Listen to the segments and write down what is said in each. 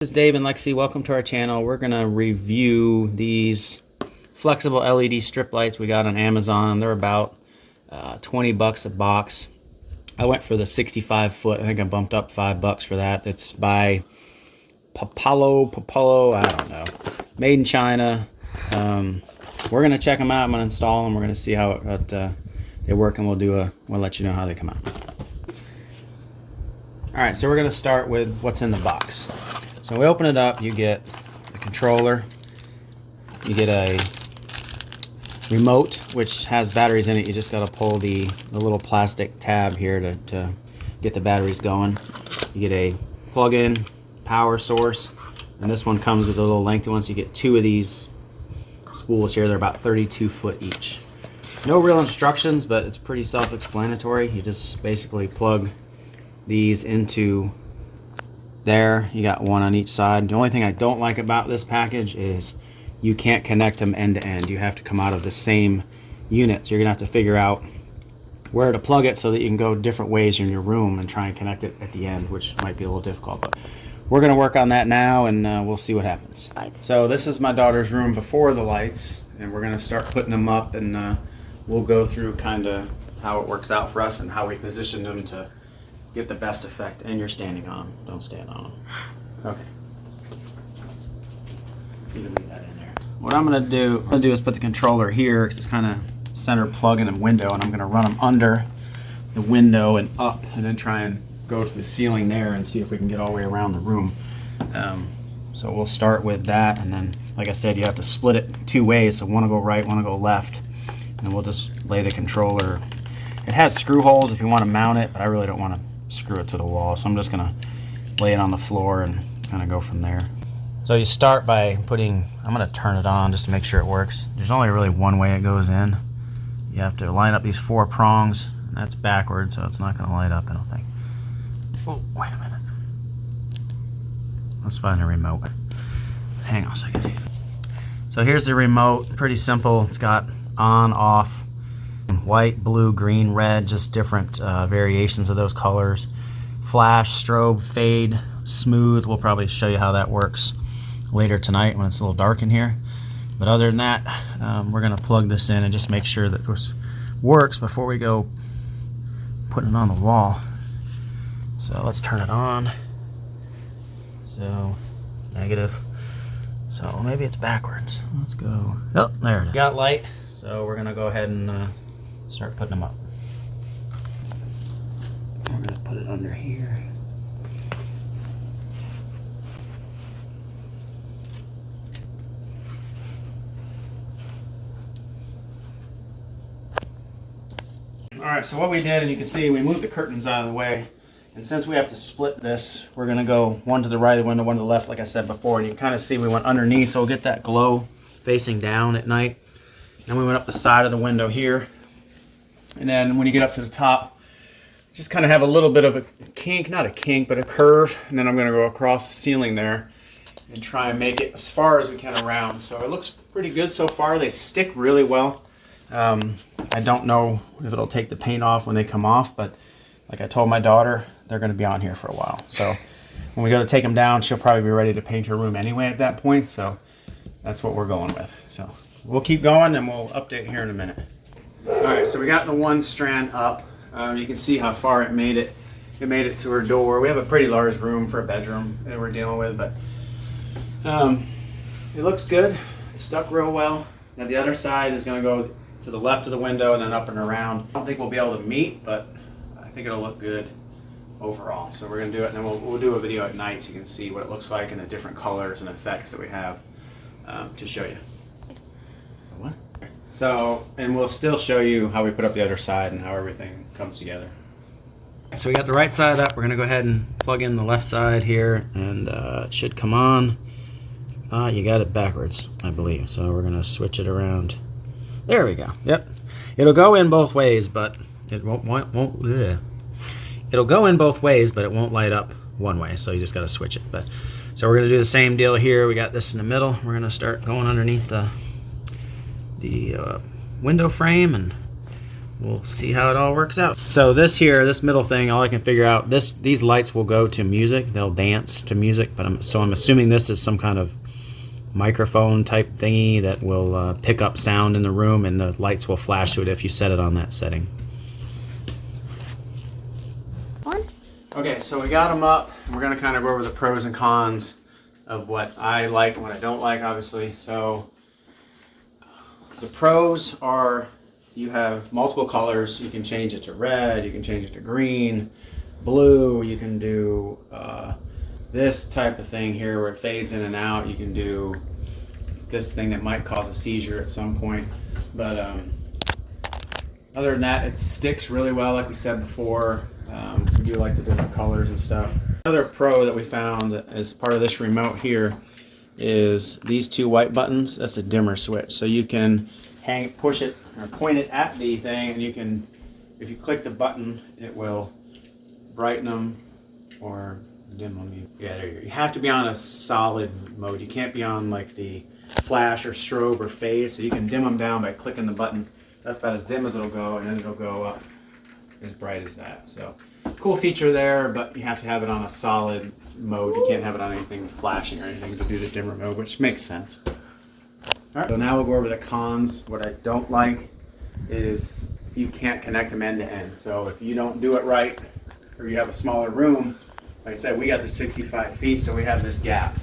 This is Dave and Lexi. Welcome to our channel. We're going to review these flexible LED strip lights we got on Amazon. They're about 20 bucks a box. I went for the 65 foot. I think I bumped up $5 for that. It's by Popolo, I don't know. Made in China. We're going to check them out. I'm going to install them. We're going to see how they work, and we'll let you know how they come out. All right, so we're going to start with what's in the box. So we open it up, you get a controller, you get a remote which has batteries in it. You just got to pull the little plastic tab here to get the batteries going. You get a plug-in power source, and this one comes with a little lengthy one, so you get two of these spools here. They're about 32 foot each. No real instructions, but it's pretty self-explanatory. You just basically plug these into there. You got one on each side. The only thing I don't like about this package is you can't connect them end to end. You have to come out of the same unit, so you're gonna have to figure out where to plug it so that you can go different ways in your room and try and connect it at the end, which might be a little difficult, but we're gonna work on that now, and we'll see what happens. So this is my daughter's room before the lights, and we're gonna start putting them up, and we'll go through kind of how it works out for us and how we position them to get the best effect. And you're standing on them. Don't stand on them. Okay. You can leave that in there. What I'm gonna do is put the controller here, because it's kind of center plug in a window, and I'm gonna run them under the window and up, and then try and go to the ceiling there and see if we can get all the way around the room. So we'll start with that, and then, like I said, you have to split it two ways. So one will go right, one will go left, and we'll just lay the controller. It has screw holes if you want to mount it, but I really don't want to screw it to the wall, so I'm just gonna lay it on the floor and kind of go from there. So you start by I'm gonna turn it on just to make sure it works. There's only really one way it goes in. You have to line up these 4 prongs, and that's backwards, so it's not gonna light up, I don't think. Oh, wait a minute. Let's find a remote. Hang on a second. So here's the remote. Pretty simple. It's got on, off, white, blue, green, red, just different variations of those colors. Flash, strobe, fade, smooth. We'll probably show you how that works later tonight when it's a little dark in here. But other than that, we're going to plug this in and just make sure that this works before we go putting it on the wall. So let's turn it on. So negative. So maybe it's backwards. Let's go. Oh, there it is. Got light. So we're going to go ahead and start putting them up. We're going to put it under here. Alright, so what we did, and you can see, we moved the curtains out of the way. And since we have to split this, we're going to go one to the right of the window, one to the left, like I said before. And you can kind of see we went underneath, so we'll get that glow facing down at night. And we went up the side of the window here. And then when you get up to the top, just kind of have a little bit of a kink, not a kink, but a curve. And then I'm going to go across the ceiling there and try and make it as far as we can around. So it looks pretty good so far. They stick really well. I don't know if it'll take the paint off when they come off, but like I told my daughter, they're going to be on here for a while. So when we go to take them down, she'll probably be ready to paint her room anyway at that point. So that's what we're going with. So we'll keep going, and we'll update here in a minute. Alright, so we got the one strand up. You can see how far it made it. It made it to her door. We have a pretty large room for a bedroom that we're dealing with, but it looks good. It's stuck real well. Now the other side is going to go to the left of the window and then up and around. I don't think we'll be able to meet, but I think it'll look good overall. So we're going to do it, and then we'll do a video at night so you can see what it looks like and the different colors and effects that we have to show you. What? So, and we'll still show you how we put up the other side and how everything comes together. So we got the right side up. We're going to go ahead and plug in the left side here, and it should come on. You got it backwards, I believe. So we're going to switch it around. There we go. Yep. It'll go in both ways, but it won't ugh. It'll go in both ways, but it won't light up one way. So you just got to switch it. But so we're going to do the same deal here. We got this in the middle. We're going to start going underneath the window frame, and we'll see how it all works out. So this middle thing, all I can figure out, these lights will go to music. They'll dance to music, but I'm assuming this is some kind of microphone type thingy that will pick up sound in the room, and the lights will flash to it if you set it on that setting. Okay, so we got them up. We're going to kind of go over the pros and cons of what I like and what I don't like, obviously. So the pros are you have multiple colors. You can change it to red, you can change it to green, blue, you can do this type of thing here where it fades in and out. You can do this thing that might cause a seizure at some point. But other than that, it sticks really well, like we said before. We do like the different colors and stuff. Another pro that we found as part of this remote here is these two white buttons. That's a dimmer switch. So you can push it or point it at the thing, and you can, if you click the button, it will brighten them or dim them. Yeah, there you go. You have to be on a solid mode. You can't be on like the flash or strobe or phase. So you can dim them down by clicking the button. That's about as dim as it'll go, and then it'll go up as bright as that. So cool feature there, but you have to have it on a solid mode. You can't have it on anything flashing or anything to do the dimmer mode, which makes sense. All right, so now we'll go over the cons. What I don't like is you can't connect them end to end. So if you don't do it right, or you have a smaller room, like I said, we got the 65 feet, so we have this gap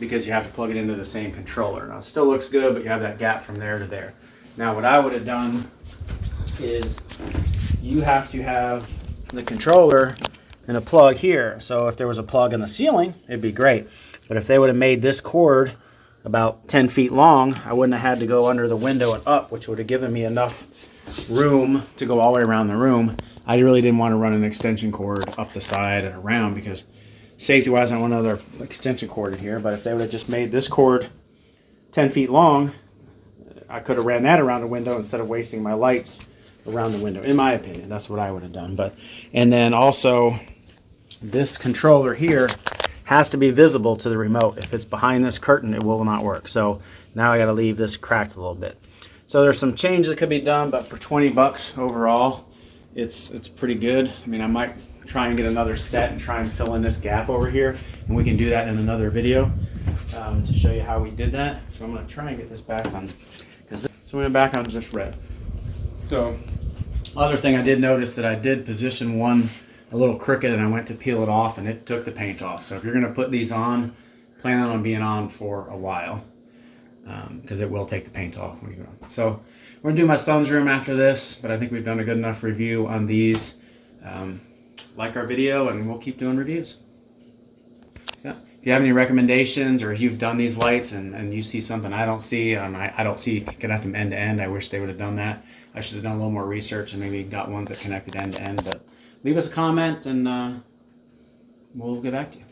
because you have to plug it into the same controller. Now it still looks good, but you have that gap from there to there. Now what I would have done is you have to have the controller and a plug here. So if there was a plug in the ceiling, it'd be great. But if they would have made this cord about 10 feet long, I wouldn't have had to go under the window and up, which would have given me enough room to go all the way around the room. I really didn't want to run an extension cord up the side and around because safety-wise, I want another extension cord in here. But if they would have just made this cord 10 feet long, I could have ran that around the window instead of wasting my lights around the window. In my opinion, that's what I would have done. And then also, this controller here has to be visible to the remote. If it's behind this curtain, it will not work. So now I got to leave this cracked a little bit. So there's some changes that could be done, but for 20 bucks overall, it's pretty good. I mean, I might try and get another set and try and fill in this gap over here, and we can do that in another video to show you how we did that. So I'm going to try and get this back on, so we went back on just red. So other thing I did notice that I did position one a little crooked, and I went to peel it off and it took the paint off. So if you're going to put these on, plan on being on for a while because it will take the paint off when you go. So we're going to do my son's room after this, but I think we've done a good enough review on these. Like our video, and we'll keep doing reviews. Yeah. If you have any recommendations, or if you've done these lights and you see something I don't see, and I don't see connect them end to end, I wish they would have done that. I should have done a little more research and maybe got ones that connected end to end. But leave us a comment and we'll get back to you.